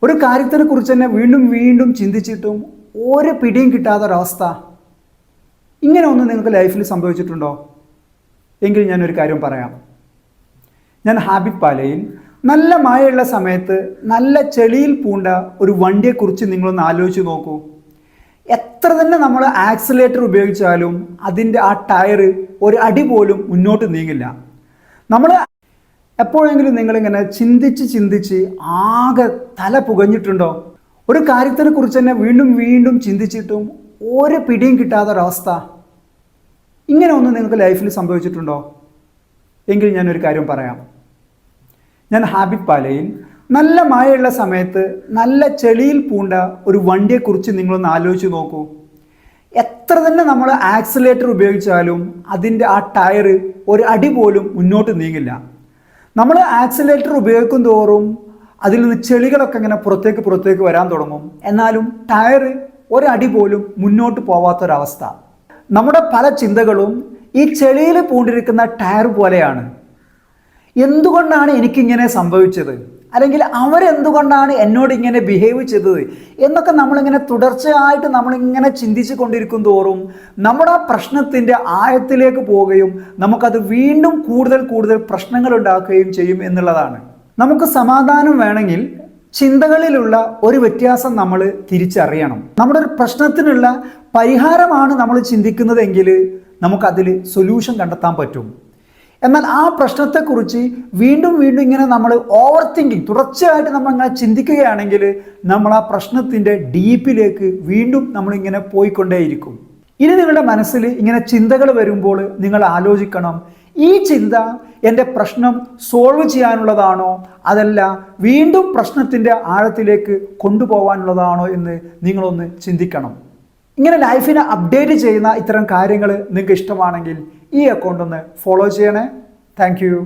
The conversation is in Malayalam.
ഒരു കാര്യത്തിനെ കുറിച്ച് തന്നെ വീണ്ടും വീണ്ടും ചിന്തിച്ചിട്ടും ഒരു പിടിയും കിട്ടാത്തൊരവസ്ഥ. ഇങ്ങനെ ഒന്ന് നിങ്ങൾക്ക് ലൈഫിൽ സംഭവിച്ചിട്ടുണ്ടോ? എങ്കിൽ ഞാനൊരു കാര്യം പറയാം. ഞാൻ ഹാബിറ്റ് പാലയിൽ നല്ല മഴയുള്ള സമയത്ത് നല്ല ചെളിയിൽ പൂണ്ട ഒരു വണ്ടിയെക്കുറിച്ച് നിങ്ങളൊന്ന് ആലോചിച്ച് നോക്കൂ. എത്ര തന്നെ നമ്മൾ ആക്സിലേറ്റർ ഉപയോഗിച്ചാലും അതിൻ്റെ ആ ടയർ ഒരു അടി പോലും മുന്നോട്ട് നീങ്ങില്ല. നമ്മൾ എപ്പോഴെങ്കിലും നിങ്ങളിങ്ങനെ ചിന്തിച്ച് ആകെ തല പുകഞ്ഞിട്ടുണ്ടോ? ഒരു കാര്യത്തിനെ കുറിച്ച് തന്നെ വീണ്ടും വീണ്ടും ചിന്തിച്ചിട്ടും ഒരു പിടിയും കിട്ടാത്തൊരവസ്ഥ. ഇങ്ങനെ ഒന്ന് നിങ്ങൾക്ക് ലൈഫിൽ സംഭവിച്ചിട്ടുണ്ടോ? എങ്കിൽ ഞാനൊരു കാര്യം പറയാം. ഞാൻ ഹാബിറ്റ് പാലയിൽ നല്ല മഴയുള്ള സമയത്ത് നല്ല ചെളിയിൽ പൂണ്ട ഒരു വണ്ടിയെക്കുറിച്ച് നിങ്ങളൊന്ന് ആലോചിച്ച് നോക്കൂ. എത്ര തന്നെ നമ്മൾ ആക്സിലേറ്റർ ഉപയോഗിച്ചാലും അതിൻ്റെ ആ ടയർ ഒരു അടി പോലും മുന്നോട്ട് നീങ്ങില്ല. നമ്മൾ ആക്സിലേറ്റർ ഉപയോഗിക്കും തോറും അതിൽ നിന്ന് ചെളികളൊക്കെ ഇങ്ങനെ പുറത്തേക്ക് വരാൻ തുടങ്ങും. എന്നാലും ടയർ ഒരടി പോലും മുന്നോട്ട് പോവാത്തൊരവസ്ഥ. നമ്മുടെ പല ചിന്തകളും ഈ ചെളിയിൽ പൂണ്ടിരിക്കുന്ന ടയർ പോലെയാണ്. എന്തുകൊണ്ടാണ് എനിക്കിങ്ങനെ സംഭവിച്ചത്, അല്ലെങ്കിൽ അവരെന്തുകൊണ്ടാണ് എന്നോട് ഇങ്ങനെ ബിഹേവ് ചെയ്തത് എന്നൊക്കെ നമ്മളിങ്ങനെ തുടർച്ചയായിട്ട് നമ്മളിങ്ങനെ ചിന്തിച്ചു കൊണ്ടിരിക്കും തോറും നമ്മുടെ ആ പ്രശ്നത്തിൻ്റെ ആഴത്തിലേക്ക് പോവുകയും നമുക്കത് വീണ്ടും കൂടുതൽ പ്രശ്നങ്ങൾ ഉണ്ടാക്കുകയും ചെയ്യും എന്നുള്ളതാണ്. നമുക്ക് സമാധാനം വേണമെങ്കിൽ ചിന്തകളിലുള്ള ഒരു വ്യത്യാസം നമ്മൾ തിരിച്ചറിയണം. നമ്മുടെ ഒരു പ്രശ്നത്തിനുള്ള പരിഹാരമാണ് നമ്മൾ ചിന്തിക്കുന്നതെങ്കിൽ നമുക്കതിൽ സൊല്യൂഷൻ കണ്ടെത്താൻ പറ്റും. എന്നാൽ ആ പ്രശ്നത്തെക്കുറിച്ച് വീണ്ടും ഇങ്ങനെ നമ്മൾ ഓവർ തിങ്കിങ് തുടർച്ചയായിട്ട് നമ്മൾ ഇങ്ങനെ ചിന്തിക്കുകയാണെങ്കിൽ നമ്മൾ ആ പ്രശ്നത്തിൻ്റെ ഡീപ്പിലേക്ക് വീണ്ടും നമ്മളിങ്ങനെ പോയിക്കൊണ്ടേയിരിക്കും. ഇനി നിങ്ങളുടെ മനസ്സിൽ ഇങ്ങനെ ചിന്തകൾ വരുമ്പോൾ നിങ്ങൾ ആലോചിക്കണം, ഈ ചിന്ത എൻ്റെ പ്രശ്നം സോൾവ് ചെയ്യാനുള്ളതാണോ അതല്ല വീണ്ടും പ്രശ്നത്തിൻ്റെ ആഴത്തിലേക്ക് കൊണ്ടുപോകാനുള്ളതാണോ എന്ന് നിങ്ങളൊന്ന് ചിന്തിക്കണം. ഇങ്ങനെ ലൈഫിനെ അപ്ഡേറ്റ് ചെയ്യുന്ന ഇത്തരം കാര്യങ്ങൾ നിങ്ങൾക്ക് ഇഷ്ടമാണെങ്കിൽ ഈ അക്കൗണ്ട് ഒന്ന് ഫോളോ ചെയ്യണേ. Thank you.